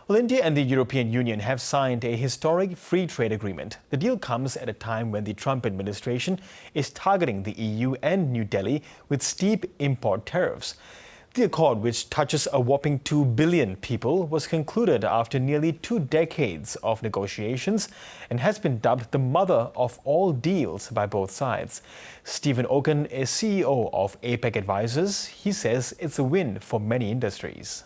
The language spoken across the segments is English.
Well, India and the European Union have signed a historic free trade agreement. The deal comes at a time when the Trump administration is targeting the EU and New Delhi with steep import tariffs. The accord, which touches a whopping 2 billion people, was concluded after nearly 2 decades of negotiations and has been dubbed the mother of all deals by both sides. Stephen Okun is CEO of APAC Advisors. He says it's a win for many industries.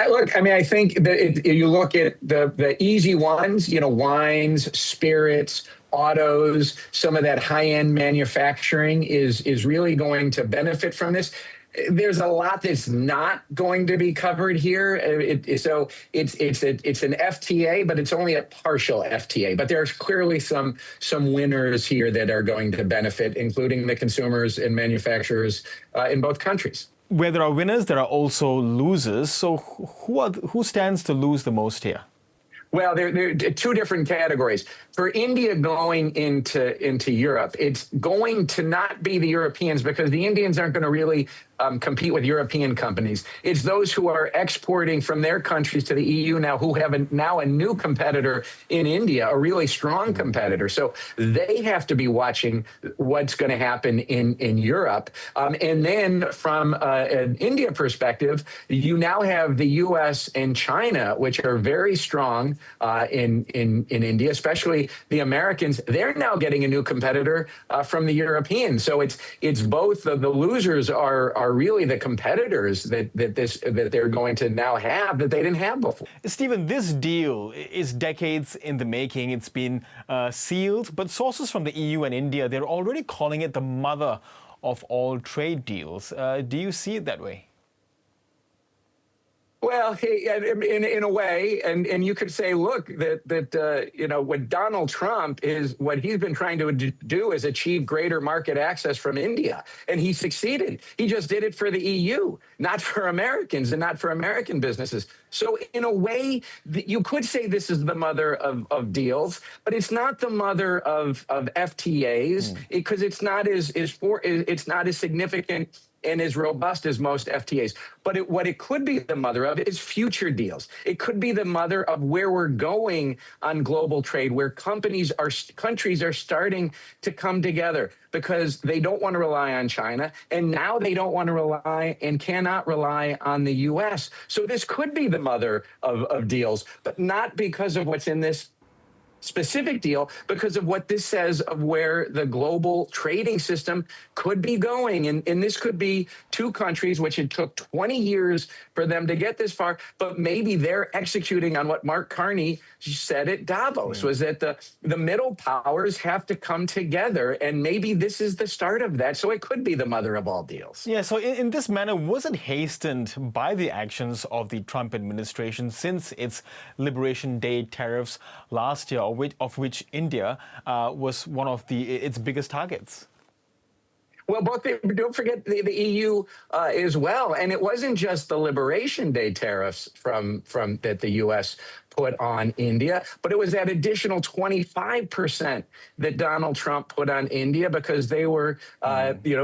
I think that you look at the easy ones, wines, spirits, autos, some of that high-end manufacturing is really going to benefit from this. There's a lot that's not going to be covered here. So it's an FTA, but it's only a partial FTA. But there's clearly some winners here that are going to benefit, including the consumers and manufacturers in both countries. Where there are winners, there are also losers. So who stands to lose the most here? Well, there are two different categories. For India going into Europe, it's going to not be the Europeans because the Indians aren't going to really compete with European companies. It's those who are exporting from their countries to the EU now who have now a new competitor in India, a really strong competitor. So they have to be watching what's going to happen in Europe. And then from an India perspective, you now have the U.S. and China, which are very strong in India, especially the Americans. They're now getting a new competitor from the Europeans. So it's both the losers are really the competitors that they're going to now have that they didn't have before. Stephen, this deal is decades in the making. It's been sealed, but sources from the EU and India, they're already calling it the mother of all trade deals. Do you see it that way? Well, in a way, and you could say, look, that what Donald Trump is, what he's been trying to do is achieve greater market access from India, and he succeeded. He just did it for the EU, not for Americans and not for American businesses. So in a way, you could say this is the mother of deals, but it's not the mother of FTAs because it's not as significant and as robust as most FTAs. But what it could be the mother of is future deals. It could be the mother of where we're going on global trade, where countries are starting to come together because they don't want to rely on China, and now they don't want to rely and cannot rely on the U.S. So this could be the mother of deals, but not because of what's in this specific deal, because of what this says of where the global trading system could be going. And this could be two countries, which it took 20 years for them to get this far, but maybe they're executing on what Mark Carney said at Davos, was that the middle powers have to come together, and maybe this is the start of that. So it could be the mother of all deals. Yeah, so in this manner, was it hastened by the actions of the Trump administration since its Liberation Day tariffs last year, of which India was one of its biggest targets? Well, don't forget the EU as well. And it wasn't just the Liberation Day tariffs from that the U.S. put on India, but it was that additional 25% that Donald Trump put on India because they were,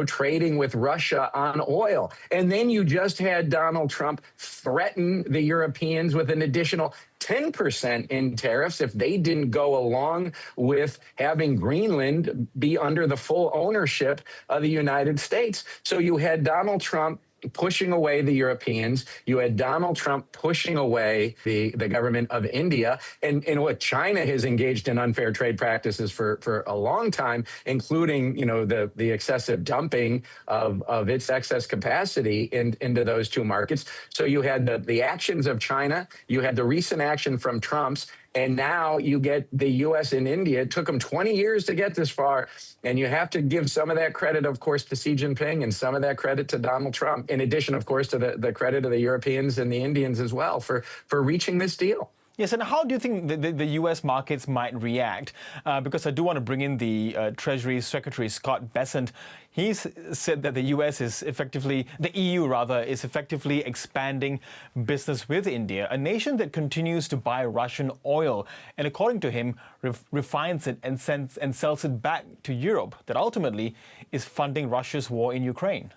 trading with Russia on oil. And then you just had Donald Trump threaten the Europeans with an additional 10% in tariffs if they didn't go along with having Greenland be under the full ownership of the United States. So you had Donald Trump pushing away the Europeans. You had Donald Trump pushing away the government of India. And what China has engaged in unfair trade practices for a long time, including, the excessive dumping of its excess capacity into those two markets. So you had the actions of China, you had the recent action from Trump's, and now you get the U.S. and India. It took them 20 years to get this far. And you have to give some of that credit, of course, to Xi Jinping and some of that credit to Donald Trump, in addition, of course, to the credit of the Europeans and the Indians as well for reaching this deal. Yes, and how do you think the U.S. markets might react? Because I do want to bring in the Treasury Secretary, Scott Bessent. He's said that the EU is effectively expanding business with India, a nation that continues to buy Russian oil, and according to him, refines it and sells it back to Europe, that ultimately is funding Russia's war in Ukraine.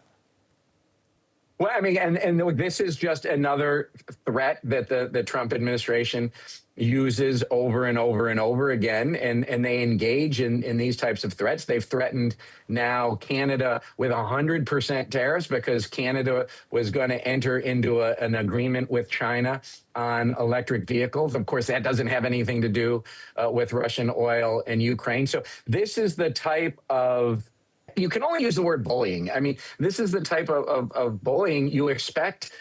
Well, I mean, and this is just another threat that the Trump administration uses over and over and over again, and they engage in these types of threats. They've threatened now Canada with 100% tariffs because Canada was going to enter into an agreement with China on electric vehicles. Of course, that doesn't have anything to do with Russian oil and Ukraine. So this is the type of, you can only use the word bullying. I mean, this is the type of bullying you expect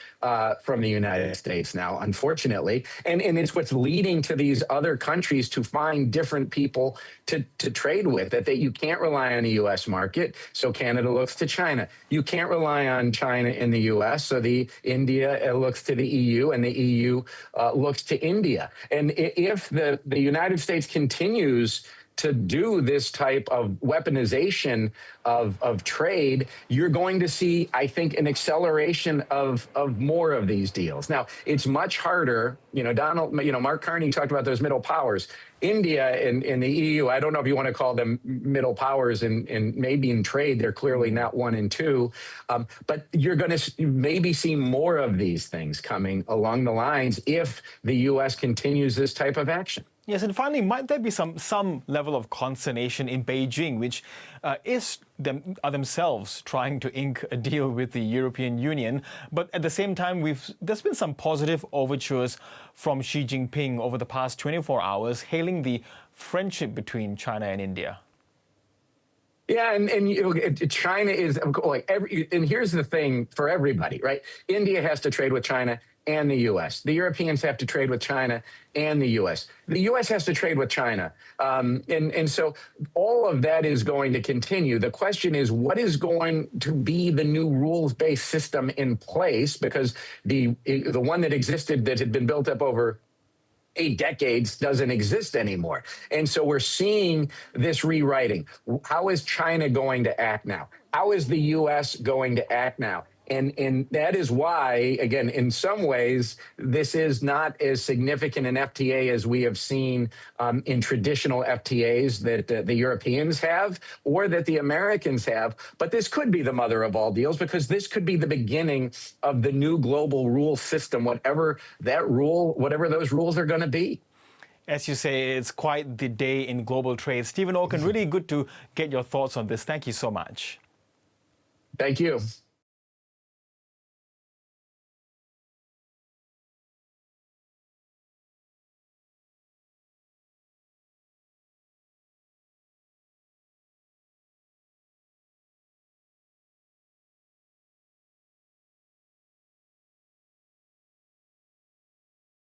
from the United States now, unfortunately. And it's what's leading to these other countries to find different people to trade with, that you can't rely on the U.S. market. So Canada looks to China. You can't rely on China in the U.S. So India looks to the EU, and the EU looks to India. And if the United States continues to do this type of weaponization of trade, you're going to see, I think, an acceleration of more of these deals. Now, it's much harder. Mark Carney talked about those middle powers. India and the EU, I don't know if you want to call them middle powers, and maybe in trade, they're clearly not one and two. But you're going to maybe see more of these things coming along the lines if the U.S. continues this type of action. Yes, and finally, might there be some level of consternation in Beijing, which are themselves trying to ink a deal with the European Union, but at the same time, there's been some positive overtures from Xi Jinping over the past 24 hours, hailing the friendship between China and India. Yeah, and China is like and here's the thing for everybody, right? India has to trade with China and the U.S. The Europeans have to trade with China and the U.S. The U.S. has to trade with China. And so all of that is going to continue. The question is, what is going to be the new rules-based system in place? Because the one that existed, that had been built up over 8 decades, doesn't exist anymore. And so we're seeing this rewriting. How is China going to act now? How is the U.S. going to act now? And that is why, again, in some ways, this is not as significant an FTA as we have seen in traditional FTAs that the Europeans have or that the Americans have. But this could be the mother of all deals, because this could be the beginning of the new global rule system, whatever those rules are going to be. As you say, it's quite the day in global trade. Stephen Okun, really good to get your thoughts on this. Thank you so much. Thank you.